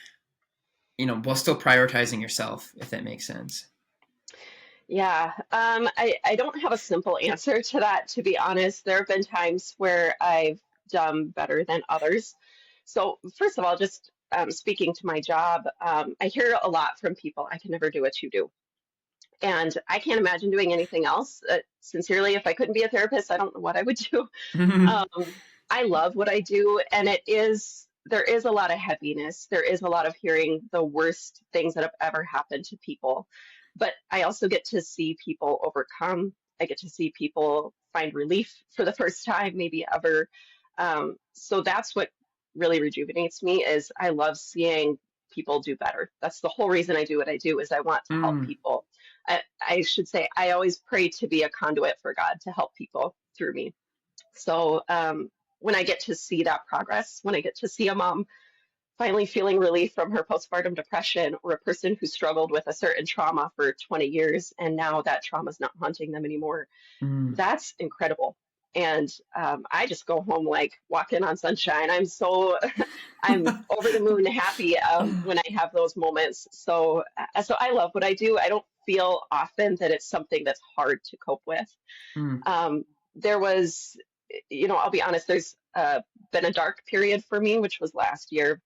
Mhm. while still prioritizing yourself, if that makes sense? Yeah, I don't have a simple answer to that, to be honest. There have been times where I've done better than others. So, first of all, just speaking to my job, I hear a lot from people, I can never do what you do. And I can't imagine doing anything else. Sincerely, if I couldn't be a therapist, I don't know what I would do. Um, I love what I do, and there is a lot of heaviness. There is a lot of hearing the worst things that have ever happened to people. But I also get to see people overcome. I get to see people find relief for the first time, maybe ever. So that's what really rejuvenates me is I love seeing people do better. That's the whole reason I do what I do is I want to help Mm, people. I should say I always pray to be a conduit for God to help people through me. So when I get to see that progress, when I get to see a mom finally feeling relief from her postpartum depression, or a person who struggled with a certain trauma for 20 years and now that trauma is not haunting them anymore, mm, that's incredible. And I just go home like walking on sunshine. I'm over the moon happy when I have those moments. So I love what I do. I don't feel often that it's something that's hard to cope with. mm, Um, there was, I'll be honest, there's been a dark period for me, which was last year.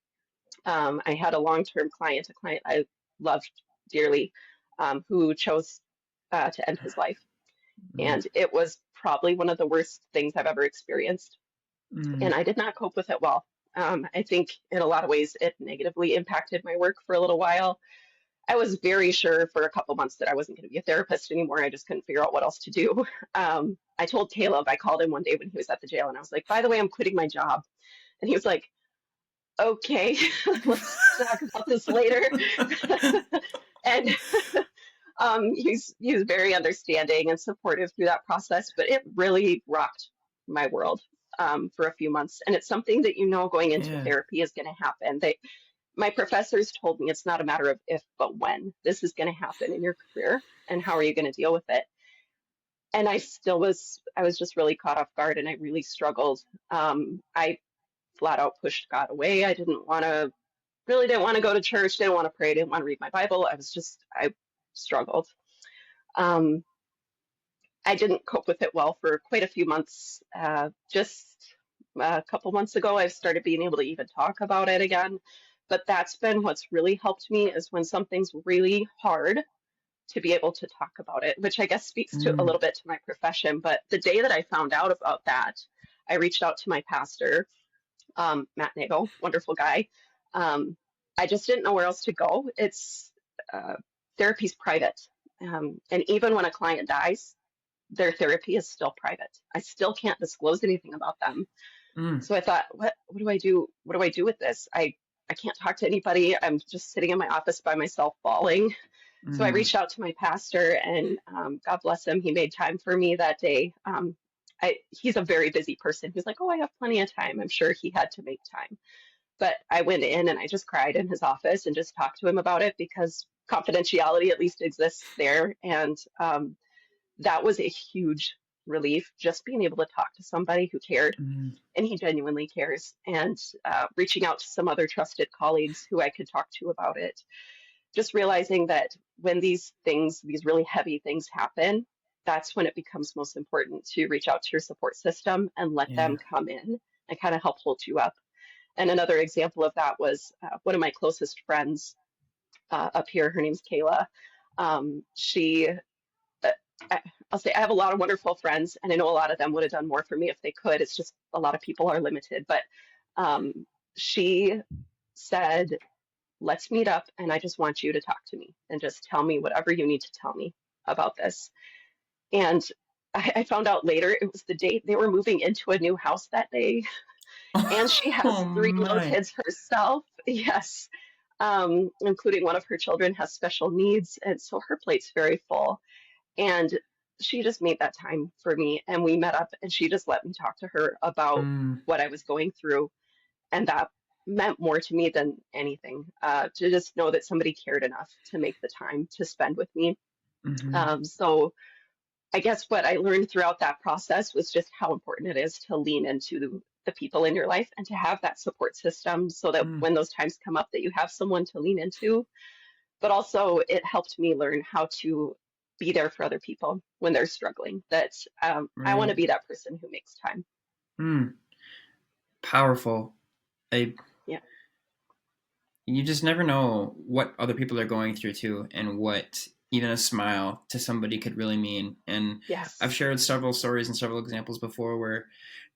I had a long-term client, a client I loved dearly, who chose to end his life. mm, And it was probably one of the worst things I've ever experienced. And mm, I did not cope with it well. I think in a lot of ways it negatively impacted my work for a little while. I was very sure for a couple months that I wasn't going to be a therapist anymore. I just couldn't figure out what else to do. I told Caleb, I called him one day when he was at the jail, and I was like, by the way, I'm quitting my job. And he was like, okay, let's talk about this later. And he was very understanding and supportive through that process, but it really rocked my world for a few months. And it's something that going into yeah. therapy is going to happen. My professors told me it's not a matter of if, but when this is going to happen in your career, and how are you going to deal with it. and I was just really caught off guard and I really struggled. I flat out pushed God away. I really didn't want to go to church, didn't want to pray, didn't want to read my Bible. I struggled. Um, I didn't cope with it well for quite a few months. Just a couple months ago, I've started being able to even talk about it again. But that's been what's really helped me is when something's really hard to be able to talk about it, which I guess speaks to a Mm, little bit to my profession. But the day that I found out about that, I reached out to my pastor, Matt Nagel, wonderful guy. Um, I just didn't know where else to go. Uh, Therapy's private. And even when a client dies, their therapy is still private. I still can't disclose anything about them. mm, So I thought, what do I do? What do I do with this? I can't talk to anybody. I'm just sitting in my office by myself bawling. So I mm, reached out to my pastor, and God bless him, he made time for me that day. He's a very busy person. He's like, "Oh, I have plenty of time." I'm sure he had to make time. But I went in and I just cried in his office and just talked to him about it because confidentiality at least exists there. And that was a huge relief, just being able to talk to somebody who cared, mm, and he genuinely cares, and reaching out to some other trusted colleagues who I could talk to about it. Just realizing that when these really heavy things happen, that's when it becomes most important to reach out to your support system and let yeah. them come in and kind of help hold you up. And another example of that was one of my closest friends up here. Her name's Kayla. She uh, I'll say I have a lot of wonderful friends, and I know a lot of them would have done more for me if they could. It's just a lot of people are limited. But um, she said, "Let's meet up, and I just want you to talk to me and just tell me whatever you need to tell me about this." And I found out later it was the date they were moving into a new house that day, and she Oh has three little my. kids herself. Yes, including one of her children has special needs, and so her plate's very full. And she just made that time for me. And we met up and she just let me talk to her about Mm, what I was going through. And that meant more to me than anything, to just know that somebody cared enough to make the time to spend with me. mm-hmm, So I guess what I learned throughout that process was just how important it is to lean into the people in your life and to have that support system so that mm, when those times come up that you have someone to lean into. But also it helped me learn how to be there for other people when they're struggling. That I want to right. be that person who makes time. Mm, powerful. I, Yeah. you just never know what other people are going through too, and what even a smile to somebody could really mean. And I've Yes. shared several stories and several examples before where,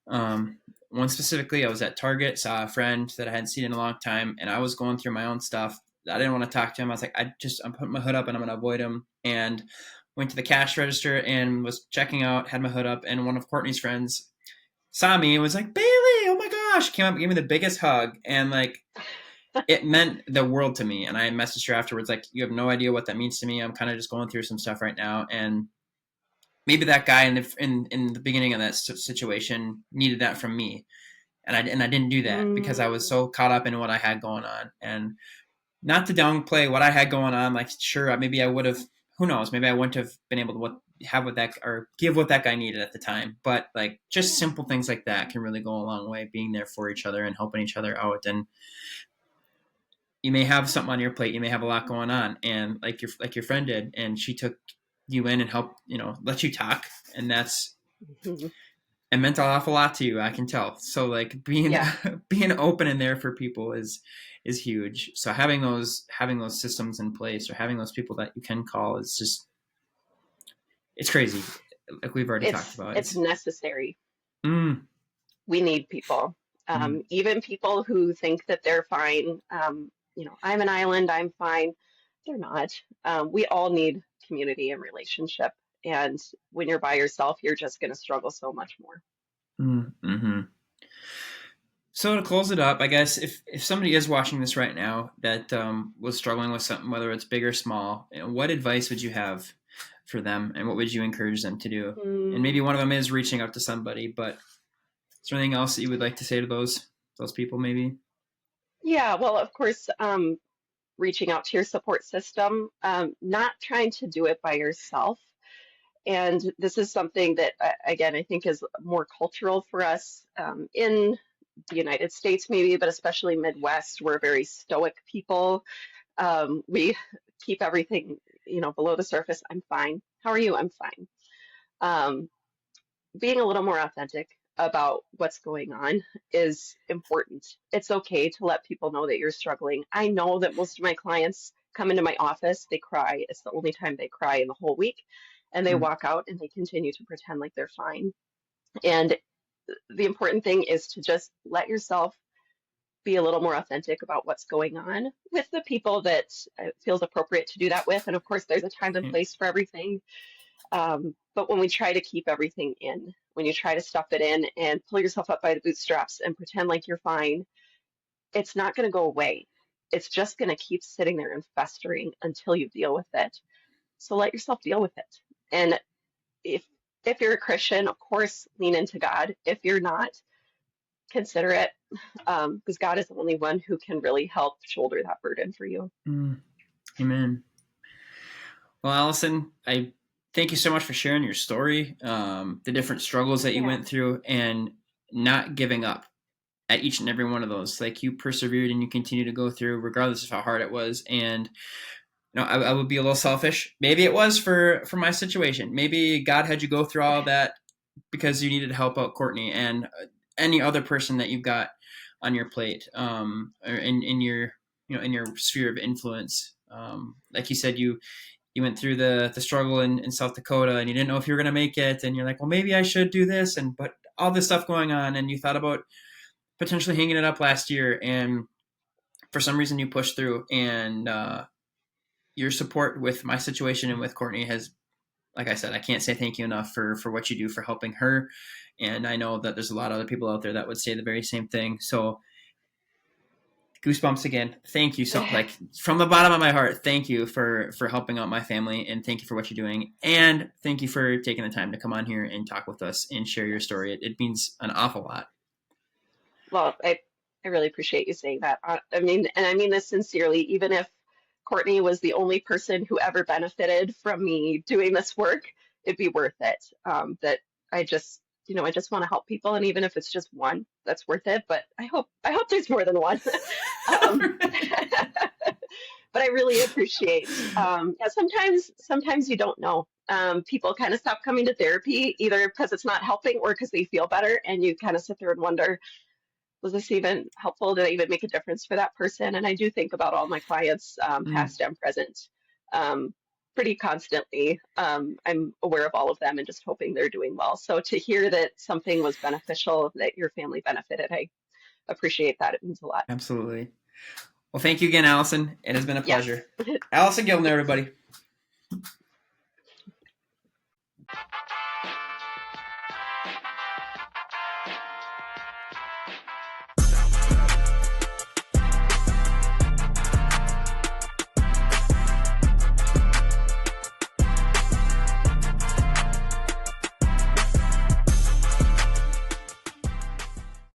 um, one specifically, I was at Target, saw a friend that I hadn't seen in a long time, and I was going through my own stuff. I didn't want to talk to him. I was like, I'm putting my hood up and I'm going to avoid him. And went to the cash register and was checking out, had my hood up, and one of Courtney's friends saw me and was like, Bailey, oh my gosh, came up and gave me the biggest hug. And like, it meant the world to me. And I messaged her afterwards, like, you have no idea what that means to me. I'm kind of just going through some stuff right now. And maybe that guy in the beginning of that situation needed that from me. And I didn't do that because I was Mm, so caught up in what I had going on. And not to downplay what I had going on, like, sure, maybe I would have, who knows, maybe I wouldn't have been able to have what that, or give what that guy needed at the time. But like, just yeah. simple things like that can really go a long way, being there for each other and helping each other out. And you may have something on your plate, you may have a lot going on, and like your friend did, and she took you in and helped, let you talk. And that's, Mhm. it meant an awful lot to you, I can tell. So like, being Yeah. being open and there for people is huge. So having those systems in place, or having those people that you can call, is just, it's crazy. Like we've already talked about, It's it's necessary. mm, We need people. mm, Even people who think that they're fine. I'm an island, I'm fine. They're not. We all need community and relationship. And when you're by yourself, you're just going to struggle so much more. mm-hmm. So to close it up, I guess if somebody is watching this right now that, was struggling with something, whether it's big or small, what advice would you have for them, and what would you encourage them to do? And Mm, maybe one of them is reaching out to somebody, but is there anything else that you would like to say to those people? Maybe. yeah, well, of course, reaching out to your support system, not trying to do it by yourself. And this is something that, again, I think is more cultural for us in the United States, maybe, but especially Midwest. We're very stoic people. We keep everything, below the surface. I'm fine. How are you? I'm fine. Um, Being a little more authentic about what's going on is important. It's okay to let people know that you're struggling. I know that most of my clients come into my office, they cry. It's the only time they cry in the whole week. And they Mm, walk out and they continue to pretend like they're fine. And the important thing is to just let yourself be a little more authentic about what's going on with the people that it feels appropriate to do that with. And of course, there's a time and yeah. place for everything. But when we try to keep everything in, when you try to stuff it in and pull yourself up by the bootstraps and pretend like you're fine, it's not going to go away. It's just going to keep sitting there and festering until you deal with it. So let yourself deal with it. And if if you're a Christian, of course, lean into God. If you're not, consider it, because God is the only one who can really help shoulder that burden for you. Mm, amen. Well, Allison, I thank you so much for sharing your story, the different struggles that you Yeah. went through, and not giving up at each and every one of those. Like you persevered and you continue to go through, regardless of how hard it was. And I would be a little selfish. Maybe it was for my situation. Maybe God had you go through all of that because you needed to help out Courtney and any other person that you've got on your plate, or in your in your sphere of influence. Like you said, you went through the struggle in South Dakota and you didn't know if you were going to make it, and you're like, well, maybe I should do this, and but all this stuff going on, and you thought about potentially hanging it up last year, and for some reason you pushed through, and your support with my situation and with Courtney has, like I said, I can't say thank you enough for what you do for helping her. And I know that there's a lot of other people out there that would say the very same thing. So goosebumps again. Thank you so, like, from the bottom of my heart, thank you for helping out my family, and thank you for what you're doing, and thank you for taking the time to come on here and talk with us and share your story. It means an awful lot. Well, I really appreciate you saying that. I mean, and I mean this sincerely, even if Courtney was the only person who ever benefited from me doing this work, it'd be worth it. That I just, I just want to help people, and even if it's just one, that's worth it. But I hope there's more than one. um, but I really appreciate. Yeah, sometimes you don't know. People kind of stop coming to therapy either because it's not helping or because they feel better, and you kind of sit there and wonder, was this even helpful? Did I even make a difference for that person? And I do think about all my clients, Mm, past and present, um, pretty constantly. I'm aware of all of them and just hoping they're doing well. So to hear that something was beneficial, that your family benefited, I appreciate that. It means a lot. absolutely. Well, thank you again, Allison. It has been a Yes. pleasure. Allison Gildner, everybody.